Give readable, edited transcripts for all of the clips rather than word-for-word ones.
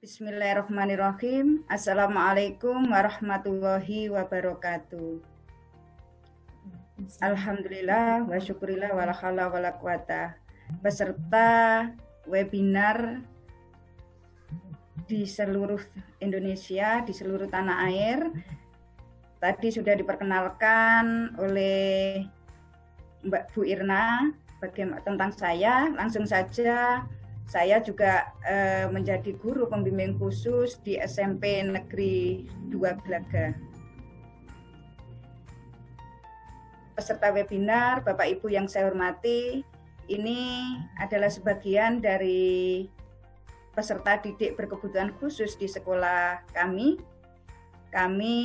Bismillahirrahmanirrahim. Assalamualaikum warahmatullahi wabarakatuh. Alhamdulillah wa syukurillah wa la haula wa la quwata. Peserta webinar di seluruh Indonesia, di seluruh tanah air, tadi sudah diperkenalkan oleh Mbak Bu Irna tentang saya. Langsung saja, saya juga menjadi guru pembimbing khusus di SMP Negeri 2 Glaga. Peserta webinar, Bapak Ibu yang saya hormati, ini adalah sebagian dari peserta didik berkebutuhan khusus di sekolah kami. Kami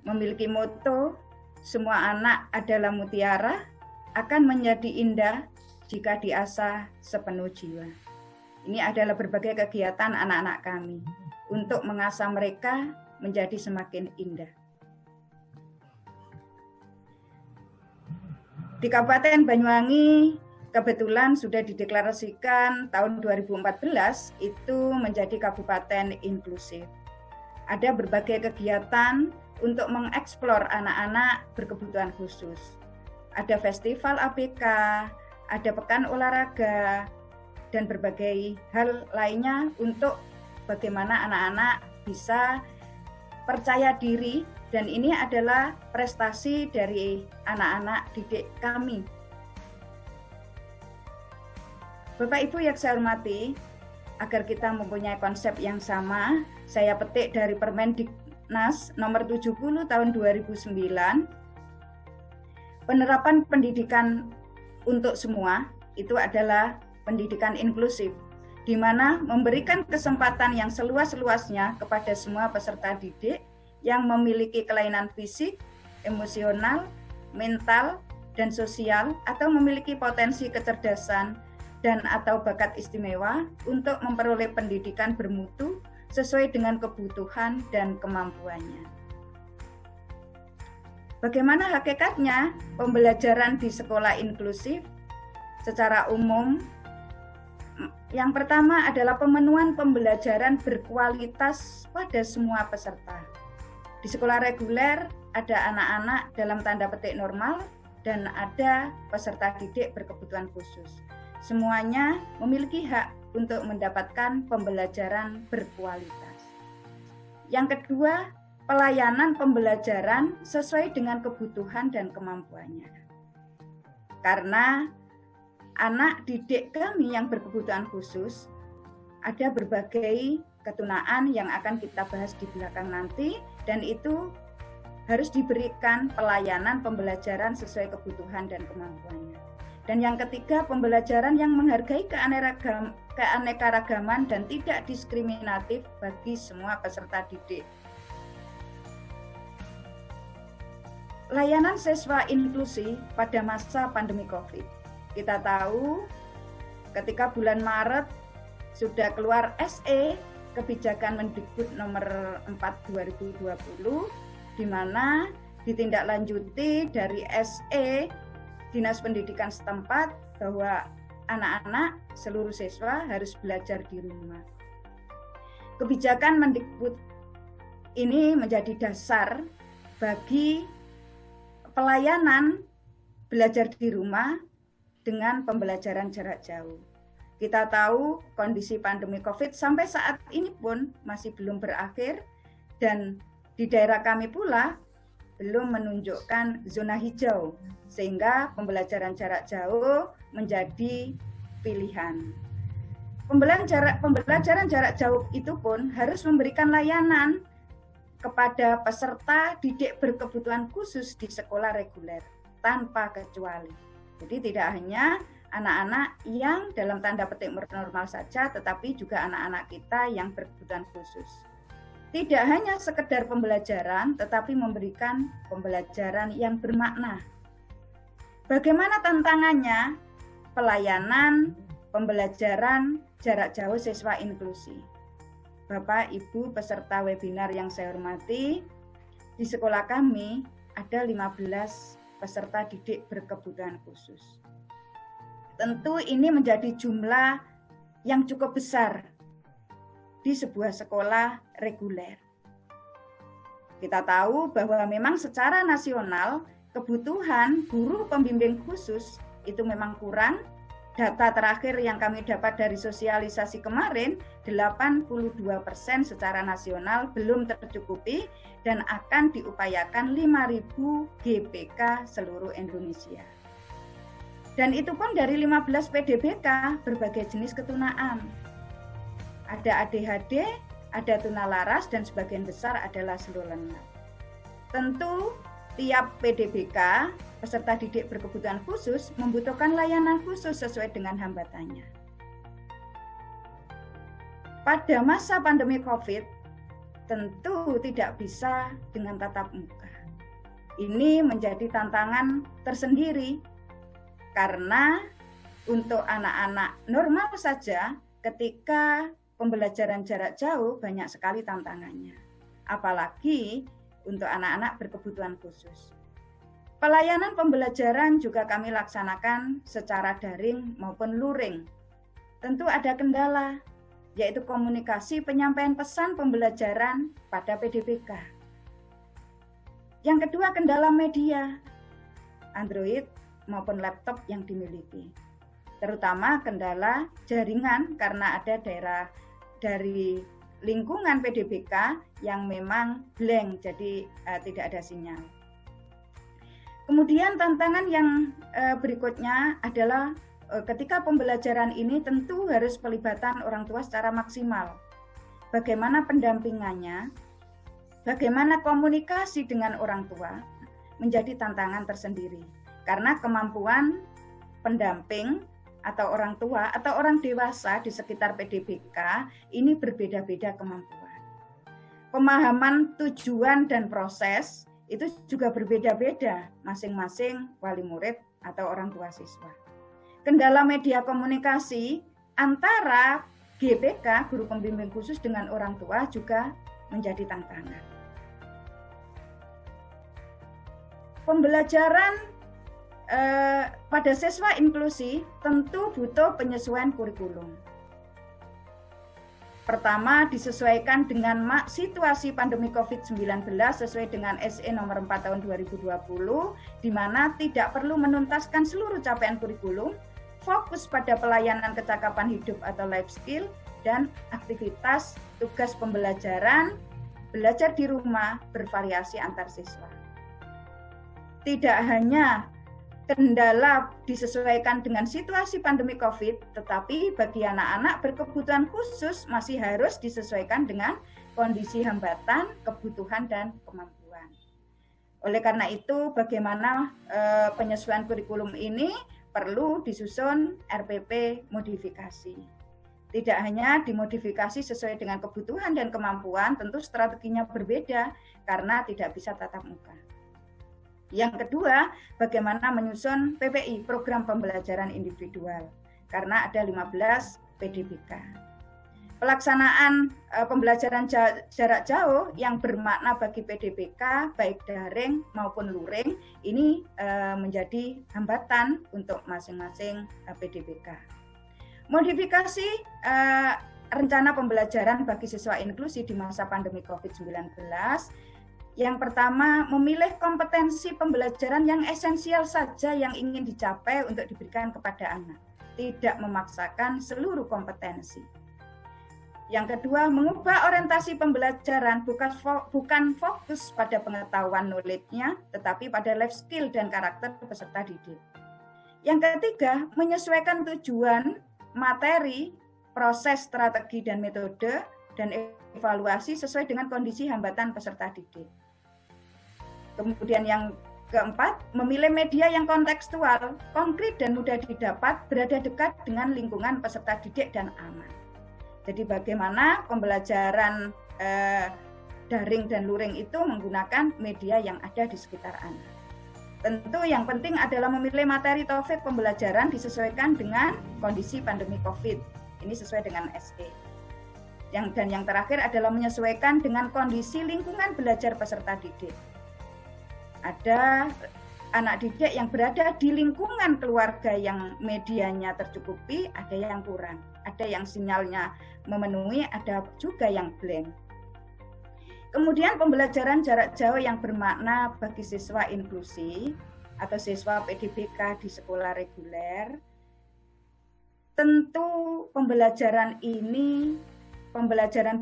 memiliki moto, semua anak adalah mutiara, akan menjadi indah jika diasah sepenuh jiwa. Ini adalah berbagai kegiatan anak-anak kami untuk mengasah mereka menjadi semakin indah. Di Kabupaten Banyuwangi kebetulan sudah dideklarasikan tahun 2014 itu menjadi kabupaten inklusif. Ada berbagai kegiatan untuk mengeksplor anak-anak berkebutuhan khusus. Ada festival ABK, ada pekan olahraga, dan berbagai hal lainnya untuk bagaimana anak-anak bisa percaya diri, dan ini adalah prestasi dari anak-anak didik kami. Bapak Ibu yang saya hormati, agar kita mempunyai konsep yang sama, saya petik dari Permendiknas nomor 70 tahun 2009, penerapan pendidikan untuk semua itu adalah pendidikan inklusif, di mana memberikan kesempatan yang seluas-luasnya kepada semua peserta didik yang memiliki kelainan fisik, emosional, mental, dan sosial, atau memiliki potensi kecerdasan dan atau bakat istimewa untuk memperoleh pendidikan bermutu sesuai dengan kebutuhan dan kemampuannya. Bagaimana hakikatnya pembelajaran di sekolah inklusif? Secara umum, yang pertama adalah pemenuhan pembelajaran berkualitas pada semua peserta. Di sekolah reguler ada anak-anak dalam tanda petik normal dan ada peserta didik berkebutuhan khusus. Semuanya memiliki hak untuk mendapatkan pembelajaran berkualitas. Yang kedua, pelayanan pembelajaran sesuai dengan kebutuhan dan kemampuannya. Karena anak didik kami yang berkebutuhan khusus ada berbagai ketunaan yang akan kita bahas di belakang nanti, dan itu harus diberikan pelayanan pembelajaran sesuai kebutuhan dan kemampuannya. Dan yang ketiga, pembelajaran yang menghargai keanekaragaman dan tidak diskriminatif bagi semua peserta didik. Layanan siswa inklusi pada masa pandemi COVID. Kita tahu ketika bulan Maret sudah keluar SE, kebijakan Mendikbud nomor 4 2020, di mana ditindaklanjuti dari SE Dinas Pendidikan setempat bahwa anak-anak seluruh siswa harus belajar di rumah. Kebijakan Mendikbud ini menjadi dasar bagi pelayanan belajar di rumah dengan pembelajaran jarak jauh. Kita tahu kondisi pandemi COVID sampai saat ini pun masih belum berakhir, dan di daerah kami pula belum menunjukkan zona hijau, sehingga pembelajaran jarak jauh menjadi pilihan. Pembelajaran jarak jauh itu pun harus memberikan layanan kepada peserta didik berkebutuhan khusus di sekolah reguler tanpa kecuali. Jadi tidak hanya anak-anak yang dalam tanda petik normal saja, tetapi juga anak-anak kita yang berkebutuhan khusus. Tidak hanya sekedar pembelajaran, tetapi memberikan pembelajaran yang bermakna. Bagaimana tantangannya? Pelayanan pembelajaran jarak jauh siswa inklusi. Bapak, Ibu, peserta webinar yang saya hormati, di sekolah kami ada 15 peserta didik berkebutuhan khusus. Tentu ini menjadi jumlah yang cukup besar di sebuah sekolah reguler. Kita tahu bahwa memang secara nasional kebutuhan guru pembimbing khusus itu memang kurang. Data terakhir yang kami dapat dari sosialisasi kemarin, 82% secara nasional belum tercukupi dan akan diupayakan 5.000 GPK seluruh Indonesia. Dan itu pun dari 15 PDBK berbagai jenis ketunaan. Ada ADHD, ada tunalaras, dan sebagian besar adalah slow learner. Tentu tiap PDBK, peserta didik berkebutuhan khusus, membutuhkan layanan khusus sesuai dengan hambatannya. Pada masa pandemi COVID, tentu tidak bisa dengan tatap muka. Ini menjadi tantangan tersendiri, karena untuk anak-anak normal saja, ketika pembelajaran jarak jauh banyak sekali tantangannya. Apalagi untuk anak-anak berkebutuhan khusus. Pelayanan pembelajaran juga kami laksanakan secara daring maupun luring. Tentu ada kendala, yaitu komunikasi penyampaian pesan pembelajaran pada PDBK. Yang kedua, kendala media, Android maupun laptop yang dimiliki. Terutama kendala jaringan karena ada daerah dari lingkungan PDBK yang memang blank, jadi tidak ada sinyal. Kemudian tantangan yang berikutnya adalah ketika pembelajaran ini tentu harus pelibatan orang tua secara maksimal. Bagaimana pendampingannya, bagaimana komunikasi dengan orang tua menjadi tantangan tersendiri. Karena kemampuan pendamping atau orang tua atau orang dewasa di sekitar PDBK ini berbeda-beda kemampuan. Pemahaman tujuan dan proses itu juga berbeda-beda masing-masing wali murid atau orang tua siswa. Kendala media komunikasi antara GPK, guru pembimbing khusus, dengan orang tua juga menjadi tantangan. Pembelajaran pada siswa inklusi tentu butuh penyesuaian kurikulum. Pertama, disesuaikan dengan situasi pandemi COVID-19 sesuai dengan SE nomor 4 tahun 2020, di mana tidak perlu menuntaskan seluruh capaian kurikulum, fokus pada pelayanan kecakapan hidup atau life skill, dan aktivitas tugas pembelajaran, belajar di rumah, bervariasi antar siswa. Tidak hanya kendala disesuaikan dengan situasi pandemi COVID, tetapi bagi anak-anak berkebutuhan khusus masih harus disesuaikan dengan kondisi hambatan, kebutuhan, dan kemampuan. Oleh karena itu, bagaimana penyesuaian kurikulum ini perlu disusun RPP modifikasi. Tidak hanya dimodifikasi sesuai dengan kebutuhan dan kemampuan, tentu strateginya berbeda karena tidak bisa tatap muka. Yang kedua, bagaimana menyusun PPI, program pembelajaran individual, karena ada 15 PDBK. Pelaksanaan pembelajaran jarak jauh yang bermakna bagi PDBK, baik daring maupun luring, ini menjadi hambatan untuk masing-masing PDBK. Modifikasi rencana pembelajaran bagi siswa inklusi di masa pandemi COVID-19, yang pertama, memilih kompetensi pembelajaran yang esensial saja yang ingin dicapai untuk diberikan kepada anak, tidak memaksakan seluruh kompetensi. Yang kedua, mengubah orientasi pembelajaran bukan fokus pada pengetahuan knowledge-nya, tetapi pada life skill dan karakter peserta didik. Yang ketiga, menyesuaikan tujuan, materi, proses, strategi, dan metode, dan evaluasi sesuai dengan kondisi hambatan peserta didik. Kemudian yang keempat, memilih media yang kontekstual, konkret dan mudah didapat, berada dekat dengan lingkungan peserta didik dan aman. Jadi bagaimana pembelajaran daring dan luring itu menggunakan media yang ada di sekitar anak. Tentu yang penting adalah memilih materi topik pembelajaran disesuaikan dengan kondisi pandemi COVID. Ini sesuai dengan SE. Dan yang terakhir adalah menyesuaikan dengan kondisi lingkungan belajar peserta didik. Ada anak didik yang berada di lingkungan keluarga yang medianya tercukupi, ada yang kurang, ada yang sinyalnya memenuhi, ada juga yang blank. Kemudian pembelajaran jarak jauh yang bermakna bagi siswa inklusi atau siswa PDBK di sekolah reguler. Tentu pembelajaran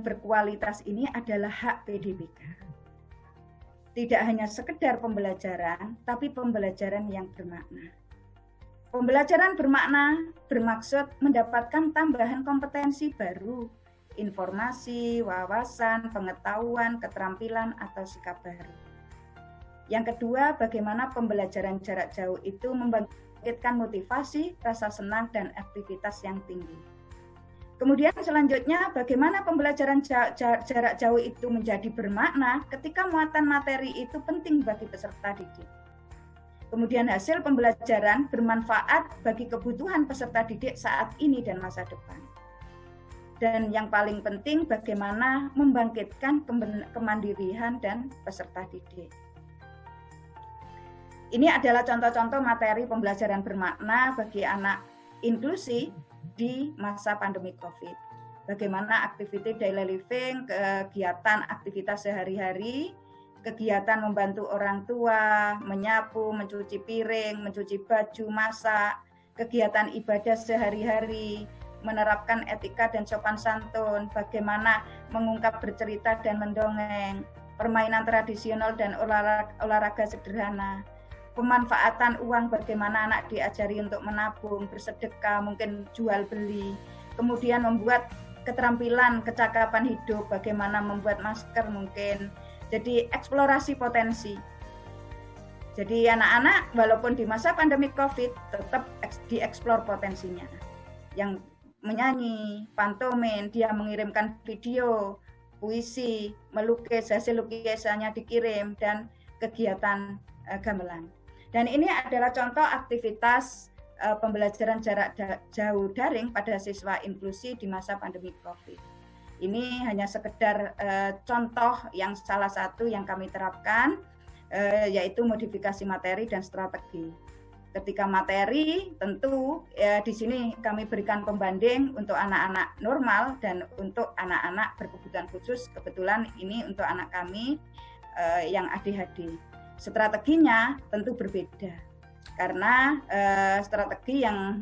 berkualitas ini adalah hak PDBK. Tidak hanya sekedar pembelajaran, tapi pembelajaran yang bermakna. Pembelajaran bermakna bermaksud mendapatkan tambahan kompetensi baru, informasi, wawasan, pengetahuan, keterampilan, atau sikap baru. Yang kedua, bagaimana pembelajaran jarak jauh itu membangkitkan motivasi, rasa senang, dan aktivitas yang tinggi. Kemudian selanjutnya, bagaimana pembelajaran jarak jauh itu menjadi bermakna ketika muatan materi itu penting bagi peserta didik. Kemudian hasil pembelajaran bermanfaat bagi kebutuhan peserta didik saat ini dan masa depan. Dan yang paling penting, bagaimana membangkitkan kemandirian dan peserta didik. Ini adalah contoh-contoh materi pembelajaran bermakna bagi anak inklusi di masa pandemi COVID. Bagaimana activity daily living, kegiatan aktivitas sehari-hari, kegiatan membantu orang tua, menyapu, mencuci piring, mencuci baju, masak, kegiatan ibadah sehari-hari, menerapkan etika dan sopan santun, bagaimana mengungkap bercerita dan mendongeng, permainan tradisional dan olahraga sederhana, pemanfaatan uang, bagaimana anak diajari untuk menabung, bersedekah, mungkin jual beli, kemudian membuat keterampilan, kecakapan hidup, bagaimana membuat masker mungkin. Jadi eksplorasi potensi. Jadi anak-anak walaupun di masa pandemi COVID tetap dieksplor potensinya. Yang menyanyi, pantomin, dia mengirimkan video, puisi, melukis, hasil lukisannya dikirim, dan kegiatan gamelan. Dan ini adalah contoh aktivitas pembelajaran jarak jauh daring pada siswa inklusi di masa pandemi COVID. Ini hanya sekedar contoh yang salah satu yang kami terapkan, yaitu modifikasi materi dan strategi. Ketika materi, tentu di sini kami berikan pembanding untuk anak-anak normal dan untuk anak-anak berkebutuhan khusus. Kebetulan ini untuk anak kami yang ADHD. Strateginya tentu berbeda karena strategi yang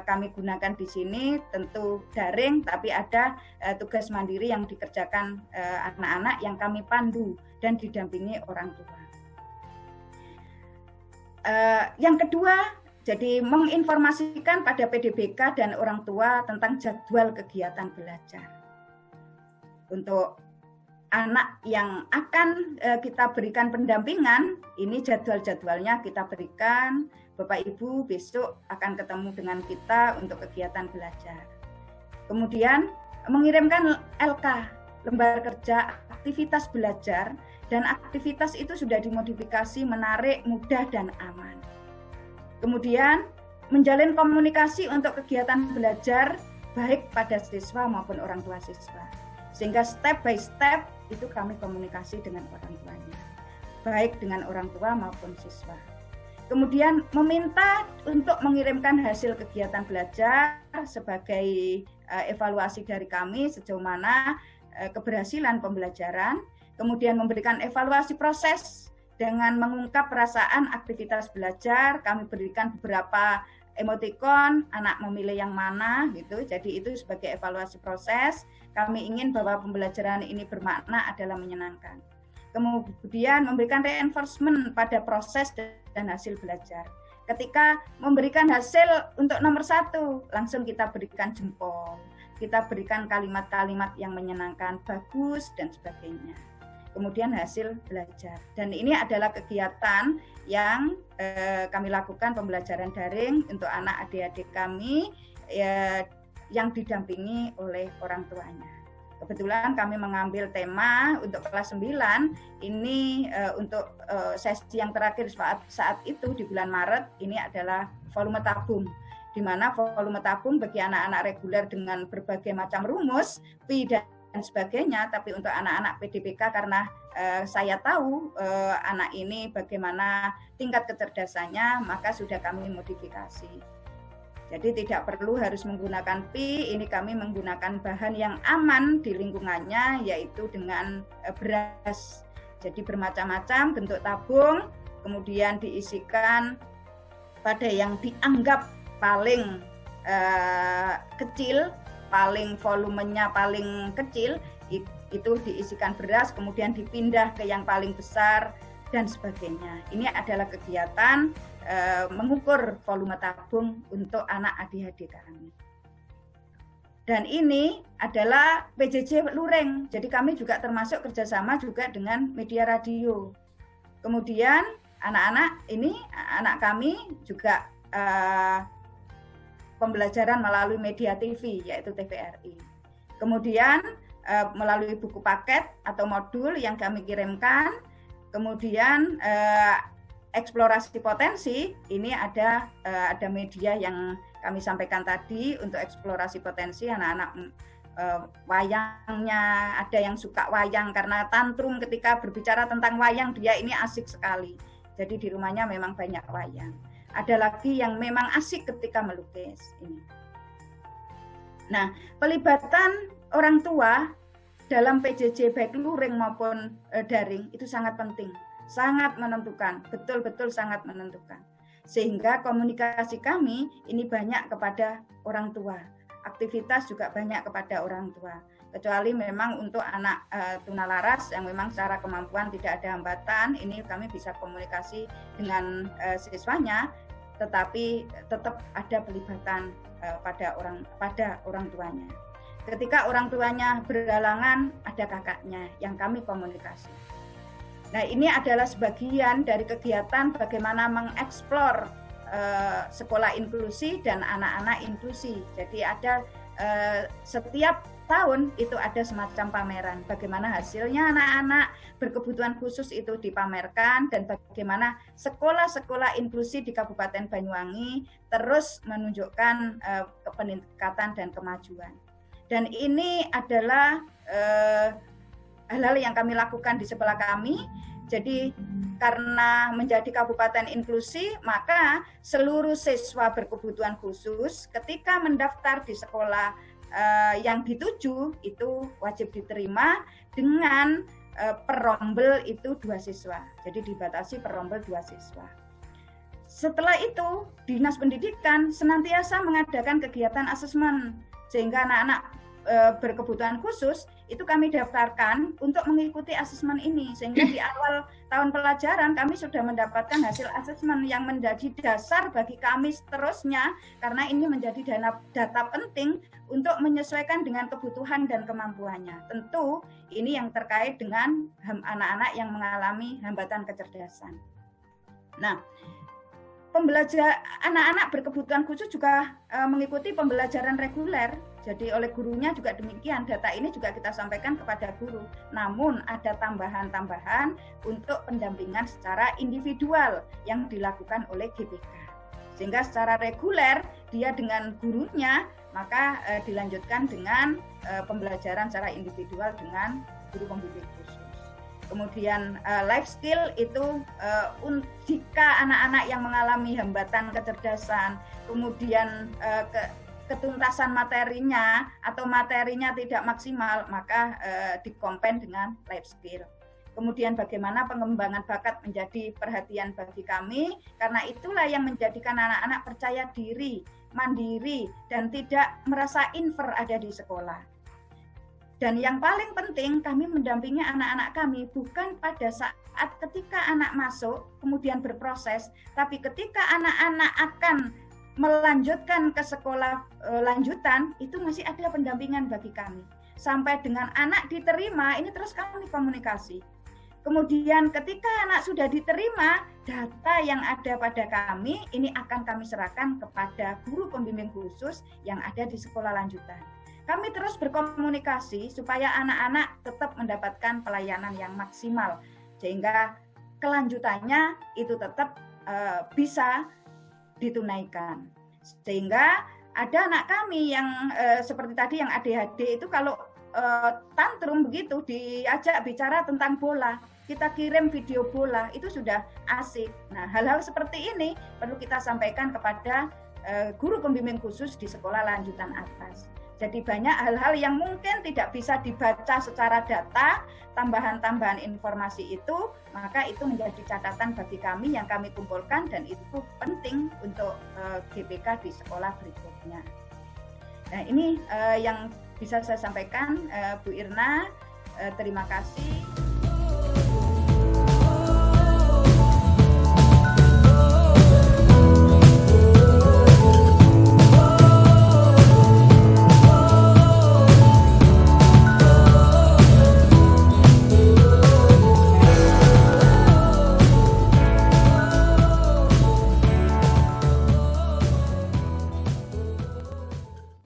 kami gunakan di sini tentu daring, tapi ada tugas mandiri yang dikerjakan anak-anak yang kami pandu dan didampingi orang tua. Yang kedua, jadi menginformasikan pada PDBK dan orang tua tentang jadwal kegiatan belajar. Untuk anak yang akan kita berikan pendampingan, ini jadwal-jadwalnya kita berikan, Bapak Ibu besok akan ketemu dengan kita untuk kegiatan belajar. Kemudian mengirimkan LK, lembar kerja aktivitas belajar, dan aktivitas itu sudah dimodifikasi menarik, mudah, dan aman. Kemudian menjalin komunikasi untuk kegiatan belajar baik pada siswa maupun orang tua siswa. Sehingga step by step itu kami komunikasi dengan orang tuanya, baik dengan orang tua maupun siswa. Kemudian meminta untuk mengirimkan hasil kegiatan belajar sebagai evaluasi dari kami sejauh mana keberhasilan pembelajaran. Kemudian memberikan evaluasi proses dengan mengungkap perasaan aktivitas belajar. Kami berikan beberapa emotikon, anak memilih yang mana gitu. Jadi itu sebagai evaluasi proses. Kami ingin bahwa pembelajaran ini bermakna adalah menyenangkan. Kemudian memberikan reinforcement pada proses dan hasil belajar. Ketika memberikan hasil untuk nomor 1, langsung kita berikan jempol. Kita berikan kalimat-kalimat yang menyenangkan, bagus, dan sebagainya. Kemudian hasil belajar. Dan ini adalah kegiatan yang kami lakukan pembelajaran daring untuk anak adik-adik kami yang didampingi oleh orang tuanya. Kebetulan kami mengambil tema untuk kelas 9, ini untuk sesi yang terakhir saat itu di bulan Maret, ini adalah volume tabung. Di mana volume tabung bagi anak-anak reguler dengan berbagai macam rumus, pi dan sebagainya. Tapi untuk anak-anak PDPK karena saya tahu anak ini bagaimana tingkat kecerdasannya, maka sudah kami modifikasi. Jadi tidak perlu harus menggunakan pi, ini kami menggunakan bahan yang aman di lingkungannya, yaitu dengan beras. Jadi bermacam-macam bentuk tabung, kemudian diisikan pada yang dianggap paling kecil, paling volumenya paling kecil, itu diisikan beras, kemudian dipindah ke yang paling besar, dan sebagainya. Ini adalah kegiatan mengukur volume tabung untuk anak ADHD kami. Dan ini adalah PJJ Luring, jadi kami juga termasuk kerjasama juga dengan media radio. Kemudian anak-anak ini, anak kami juga pembelajaran melalui media TV, yaitu TVRI. Kemudian melalui buku paket atau modul yang kami kirimkan, kemudian eksplorasi potensi, ini ada media yang kami sampaikan tadi untuk eksplorasi potensi anak-anak wayangnya, ada yang suka wayang karena tantrum ketika berbicara tentang wayang, dia ini asik sekali. Jadi di rumahnya memang banyak wayang. Ada lagi yang memang asik ketika melukis ini. Nah, pelibatan orang tua dalam PJJ baik luring maupun daring itu sangat penting, sangat menentukan, betul-betul sangat menentukan. Sehingga komunikasi kami ini banyak kepada orang tua, aktivitas juga banyak kepada orang tua. Kecuali memang untuk anak tunalaras yang memang secara kemampuan tidak ada hambatan, ini kami bisa komunikasi dengan siswanya, tetapi tetap ada pelibatan pada orang tuanya. Ketika orang tuanya berhalangan, ada kakaknya yang kami komunikasi. Nah, ini adalah sebagian dari kegiatan bagaimana mengeksplor sekolah inklusi dan anak-anak inklusi. Jadi ada setiap tahun itu ada semacam pameran, bagaimana hasilnya anak-anak berkebutuhan khusus itu dipamerkan, dan bagaimana sekolah-sekolah inklusi di Kabupaten Banyuwangi terus menunjukkan peningkatan dan kemajuan. Dan ini adalah hal-hal yang kami lakukan di sekolah kami. Jadi karena menjadi kabupaten inklusi, maka seluruh siswa berkebutuhan khusus ketika mendaftar di sekolah yang dituju itu wajib diterima dengan perombel itu 2 siswa. Jadi dibatasi perombel 2 siswa. Setelah itu, Dinas Pendidikan senantiasa mengadakan kegiatan asesmen, sehingga anak-anak berkebutuhan khusus itu kami daftarkan untuk mengikuti asesmen ini, sehingga di awal tahun pelajaran kami sudah mendapatkan hasil asesmen yang menjadi dasar bagi kami seterusnya, karena ini menjadi data penting untuk menyesuaikan dengan kebutuhan dan kemampuannya. Tentu ini yang terkait dengan anak-anak yang mengalami hambatan kecerdasan. Nah, anak-anak berkebutuhan khusus juga mengikuti pembelajaran reguler. Jadi oleh gurunya juga demikian, data ini juga kita sampaikan kepada guru. Namun ada tambahan-tambahan untuk pendampingan secara individual yang dilakukan oleh GBK. Sehingga secara reguler dia dengan gurunya, maka dilanjutkan dengan pembelajaran secara individual dengan guru pembimbing khusus. Kemudian life skill itu jika anak-anak yang mengalami hambatan kecerdasan, kemudian ketuntasan materinya atau materinya tidak maksimal, maka dikompen dengan life skill. Kemudian bagaimana pengembangan bakat menjadi perhatian bagi kami, karena itulah yang menjadikan anak-anak percaya diri, mandiri, dan tidak merasa infer ada di sekolah. Dan yang paling penting, kami mendampingi anak-anak kami bukan pada saat ketika anak masuk kemudian berproses, tapi ketika anak-anak akan melanjutkan ke sekolah lanjutan, itu masih ada pendampingan bagi kami. Sampai dengan anak diterima, ini terus kami komunikasi. Kemudian ketika anak sudah diterima, data yang ada pada kami, ini akan kami serahkan kepada guru pembimbing khusus yang ada di sekolah lanjutan. Kami terus berkomunikasi supaya anak-anak tetap mendapatkan pelayanan yang maksimal, sehingga kelanjutannya itu tetap bisa ditunaikan. Sehingga ada anak kami yang seperti tadi yang ADHD itu kalau tantrum begitu, diajak bicara tentang bola, kita kirim video bola, itu sudah asik. Nah, hal-hal seperti ini perlu kita sampaikan kepada guru pembimbing khusus di sekolah lanjutan atas. Jadi banyak hal-hal yang mungkin tidak bisa dibaca secara data, tambahan-tambahan informasi itu, maka itu menjadi catatan bagi kami yang kami kumpulkan dan itu penting untuk GPK di sekolah berikutnya. Nah, ini yang bisa saya sampaikan, Bu Irna. Terima kasih.